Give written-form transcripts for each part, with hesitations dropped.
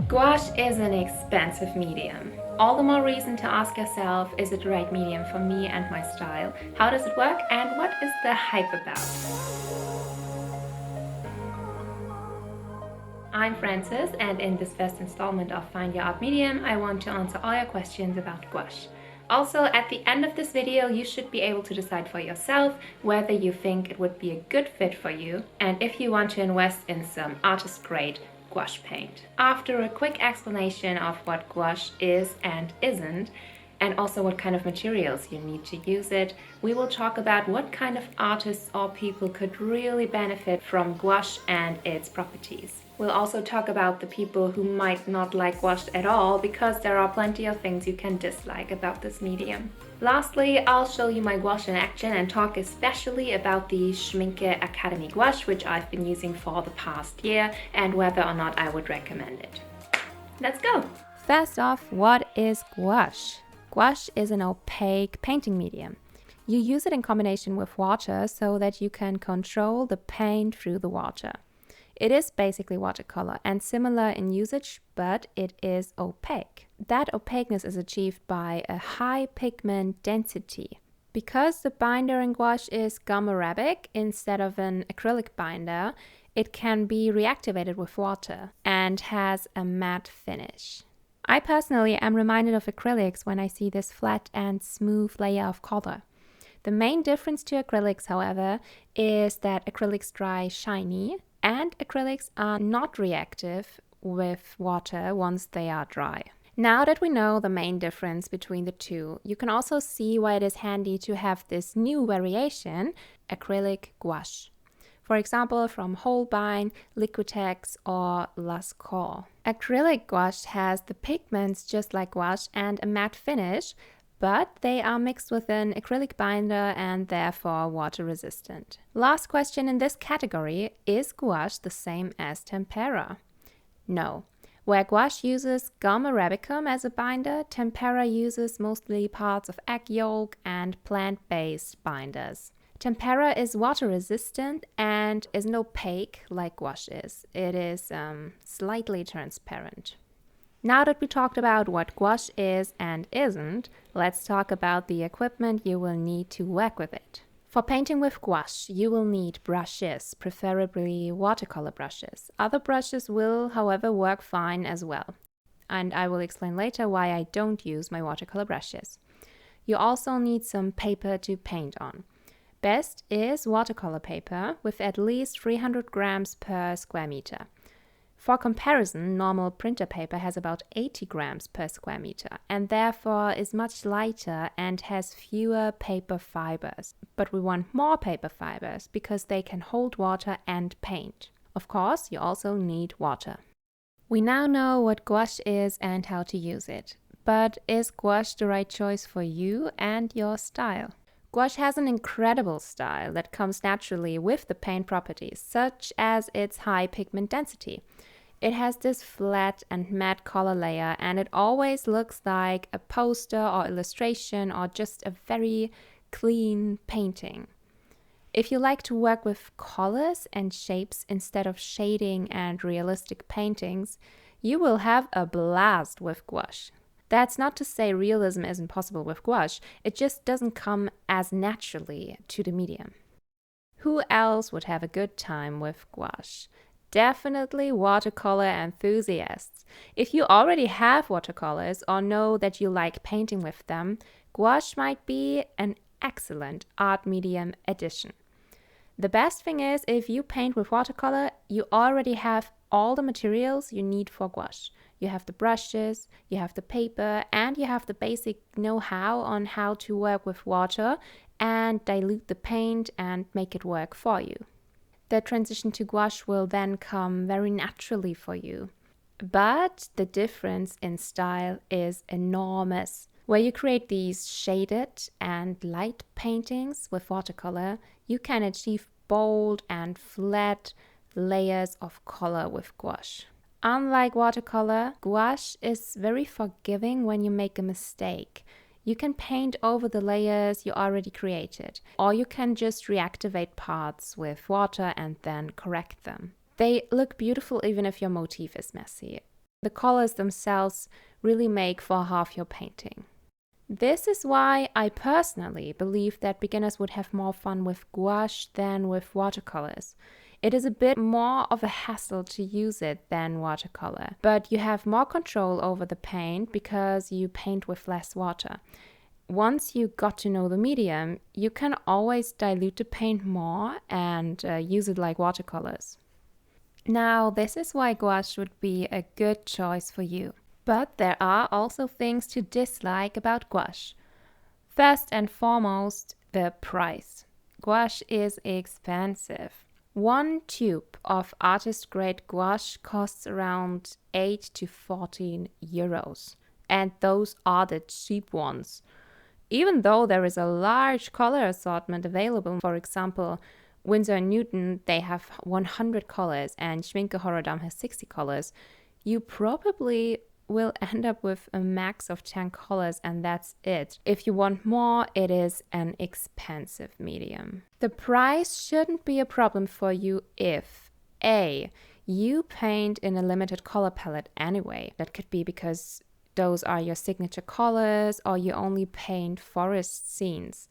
Gouache is an expensive medium. All the more reason to ask yourself, is it the right medium for me and my style? How does it work and what is the hype about? I'm Frances, and in this first installment of Find Your Art Medium, I want to answer all your questions about gouache. Also, at the end of this video, you should be able to decide for yourself whether you think it would be a good fit for you and if you want to invest in some artist-grade gouache paint. After a quick explanation of what gouache is and isn't, and also what kind of materials you need to use it, we will talk about what kind of artists or people could really benefit from gouache and its properties. We'll also talk about the people who might not like gouache at all, because there are plenty of things you can dislike about this medium. Lastly, I'll show you my gouache in action and talk especially about the Schmincke Akademie Gouache, which I've been using for the past year, and whether or not I would recommend it. Let's go! First off, what is gouache? Gouache is an opaque painting medium. You use it in combination with water so that you can control the paint through the water. It is basically watercolor and similar in usage, but it is opaque. That opaqueness is achieved by a high pigment density. Because the binder in gouache is gum arabic instead of an acrylic binder, it can be reactivated with water and has a matte finish. I personally am reminded of acrylics when I see this flat and smooth layer of color. The main difference to acrylics, however, is that acrylics dry shiny and acrylics are not reactive with water once they are dry. Now that we know the main difference between the two, you can also see why it is handy to have this new variation, acrylic gouache. For example, from Holbein, Liquitex, or Lascaux. Acrylic gouache has the pigments just like gouache and a matte finish, but they are mixed with an acrylic binder and therefore water resistant. Last question in this category, is gouache the same as tempera? No. Where gouache uses gum arabicum as a binder, tempera uses mostly parts of egg yolk and plant-based binders. Tempera is water resistant and isn't opaque like gouache is. It is slightly transparent. Now that we talked about what gouache is and isn't, let's talk about the equipment you will need to work with it. For painting with gouache, you will need brushes, preferably watercolor brushes. Other brushes will, however, work fine as well. And I will explain later why I don't use my watercolor brushes. You also need some paper to paint on. Best is watercolor paper with at least 300 grams per square meter. For comparison, normal printer paper has about 80 grams per square meter and therefore is much lighter and has fewer paper fibers. But we want more paper fibers because they can hold water and paint. Of course, you also need water. We now know what gouache is and how to use it. But is gouache the right choice for you and your style? Gouache has an incredible style that comes naturally with the paint properties, such as its high pigment density. It has this flat and matte color layer, and it always looks like a poster or illustration or just a very clean painting. If you like to work with colors and shapes instead of shading and realistic paintings, you will have a blast with gouache. That's not to say realism isn't possible with gouache, it just doesn't come as naturally to the medium. Who else would have a good time with gouache? Definitely watercolor enthusiasts. If you already have watercolors or know that you like painting with them, gouache might be an excellent art medium addition. The best thing is, if you paint with watercolor, you already have all the materials you need for gouache. You have the brushes, you have the paper, and you have the basic know-how on how to work with water and dilute the paint and make it work for you. The transition to gouache will then come very naturally for you. But the difference in style is enormous. Where you create these shaded and light paintings with watercolor, you can achieve bold and flat layers of color with gouache. Unlike watercolor, gouache is very forgiving when you make a mistake. You can paint over the layers you already created, or you can just reactivate parts with water and then correct them. They look beautiful even if your motif is messy. The colors themselves really make for half your painting. This is why I personally believe that beginners would have more fun with gouache than with watercolors. It is a bit more of a hassle to use it than watercolor, but you have more control over the paint because you paint with less water. Once you got to know the medium, you can always dilute the paint more and use it like watercolors. Now, this is why gouache would be a good choice for you. But there are also things to dislike about gouache. First and foremost, the price. Gouache is expensive. One tube of artist-grade gouache costs around 8 to 14 euros. And those are the cheap ones. Even though there is a large color assortment available, for example, Winsor & Newton, they have 100 colors and Schmincke Horadam has 60 colors, you probably will end up with a max of 10 colors and that's it. If you want more, it is an expensive medium. The price shouldn't be a problem for you if A, you paint in a limited color palette anyway. That could be because those are your signature colors or you only paint forest scenes.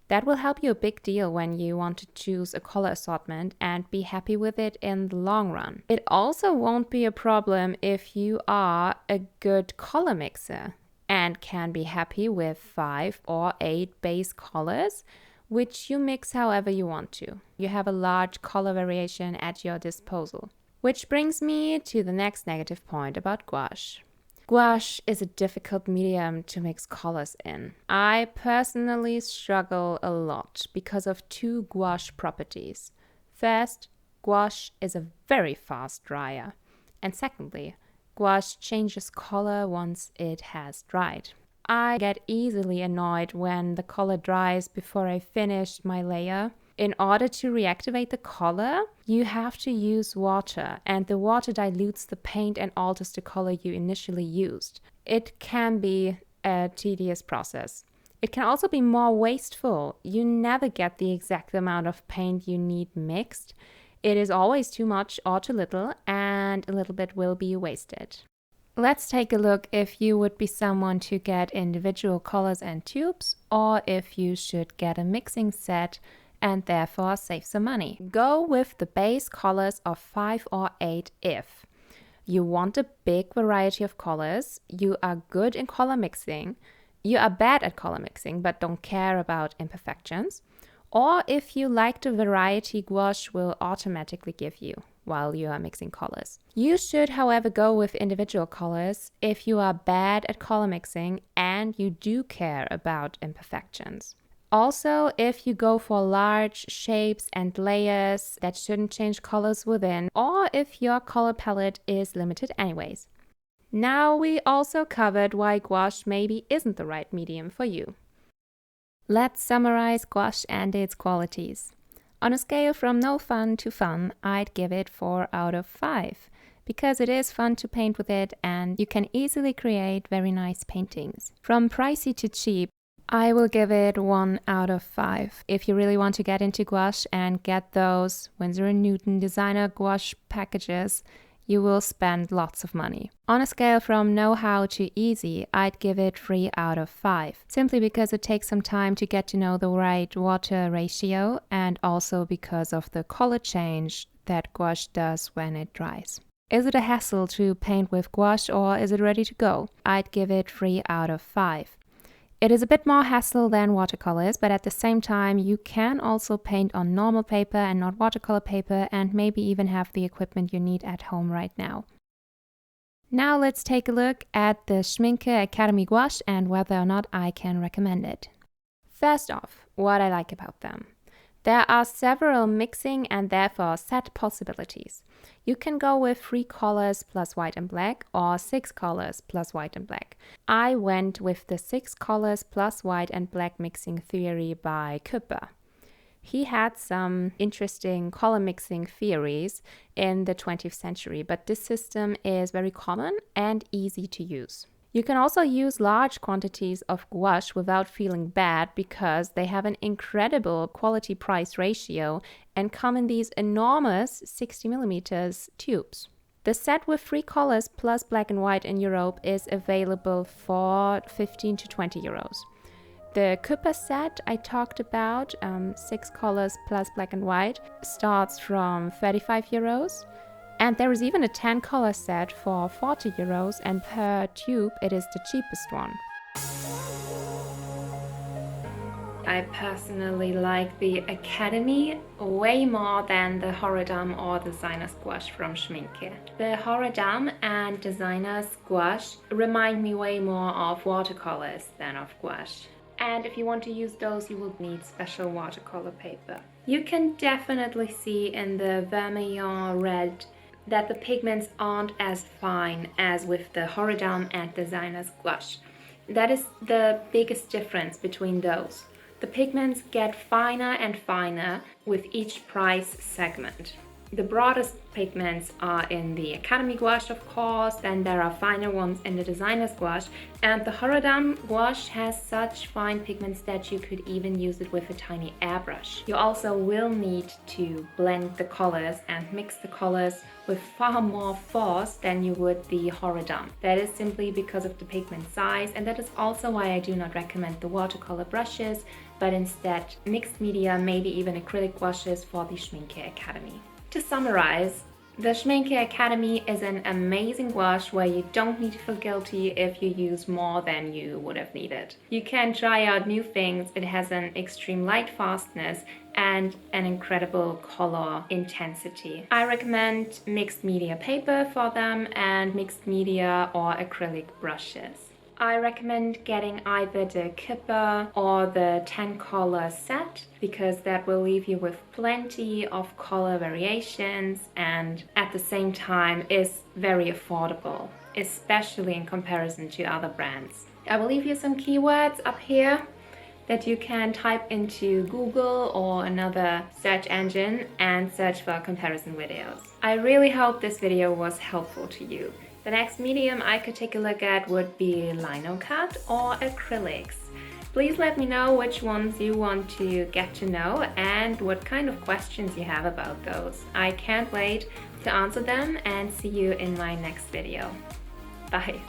That will help you a big deal when you want to choose a color assortment and be happy with it in the long run. It also won't be a problem if you are a good color mixer and can be happy with 5 or 8 base colors, which you mix however you want to. You have a large color variation at your disposal. Which brings me to the next negative point about gouache. Gouache is a difficult medium to mix colors in. I personally struggle a lot because of 2 gouache properties. First, gouache is a very fast dryer. And secondly, gouache changes color once it has dried. I get easily annoyed when the color dries before I finish my layer. In order to reactivate the color, you have to use water, and the water dilutes the paint and alters the color you initially used. It can be a tedious process. It can also be more wasteful. You never get the exact amount of paint you need mixed. It is always too much or too little, and a little bit will be wasted. Let's take a look if you would be someone to get individual colors and tubes, or if you should get a mixing set and therefore save some money. Go with the base colors of 5 or 8 if you want a big variety of colors, you are good in color mixing, you are bad at color mixing but don't care about imperfections, or if you like the variety gouache will automatically give you while you are mixing colors. You should, however, go with individual colors if you are bad at color mixing and you do care about imperfections. Also, if you go for large shapes and layers that shouldn't change colors within, or if your color palette is limited anyways. Now we also covered why gouache maybe isn't the right medium for you. Let's summarize gouache and its qualities. On a scale from no fun to fun, I'd give it 4 out of 5, because it is fun to paint with it and you can easily create very nice paintings. From pricey to cheap, I will give it 1 out of 5. If you really want to get into gouache and get those Winsor & Newton designer gouache packages, you will spend lots of money. On a scale from know-how to easy, I'd give it 3 out of 5, simply because it takes some time to get to know the right water ratio and also because of the color change that gouache does when it dries. Is it a hassle to paint with gouache or is it ready to go? I'd give it 3 out of 5. It is a bit more hassle than watercolors, but at the same time you can also paint on normal paper and not watercolor paper and maybe even have the equipment you need at home right now. Now let's take a look at the Schmincke Akademie Gouache and whether or not I can recommend it. First off, what I like about them. There are several mixing and therefore set possibilities. You can go with 3 colors plus white and black or 6 colors plus white and black. I went with the 6 colors plus white and black mixing theory by Küpper. He had some interesting color mixing theories in the 20th century, but this system is very common and easy to use. You can also use large quantities of gouache without feeling bad because they have an incredible quality-price ratio and come in these enormous 60mm tubes. The set with 3 colors plus black and white in Europe is available for 15 to 20 euros. The Küpper set I talked about, 6 colors plus black and white, starts from 35 euros. And there is even a 10 color set for 40 euros, and per tube it is the cheapest one. I personally like the Academy way more than the Horadam or Designer's Gouache from Schmincke. The Horadam and Designer's Gouache remind me way more of watercolors than of gouache. And if you want to use those, you will need special watercolor paper. You can definitely see in the vermilion red that the pigments aren't as fine as with the Horadam and Designer's Gouache. That is the biggest difference between those. The pigments get finer and finer with each price segment. The broadest pigments are in the Akademie Gouache, of course, then there are finer ones in the Designer's Gouache, and the Horadam Gouache has such fine pigments that you could even use it with a tiny airbrush. You also will need to blend the colors and mix the colors with far more force than you would the Horadam. That is simply because of the pigment size, and that is also why I do not recommend the watercolor brushes, but instead mixed media, maybe even acrylic gouaches for the Schmincke Akademie. To summarize, the Schmincke Akademie is an amazing gouache where you don't need to feel guilty if you use more than you would have needed. You can try out new things, it has an extreme light fastness and an incredible color intensity. I recommend mixed media paper for them and mixed media or acrylic brushes. I recommend getting either the Küpper or the 10 color set because that will leave you with plenty of color variations and at the same time is very affordable, especially in comparison to other brands. I will leave you some keywords up here that you can type into Google or another search engine and search for comparison videos. I really hope this video was helpful to you. The next medium I could take a look at would be lino cut or acrylics. Please let me know which ones you want to get to know and what kind of questions you have about those. I can't wait to answer them and see you in my next video. Bye!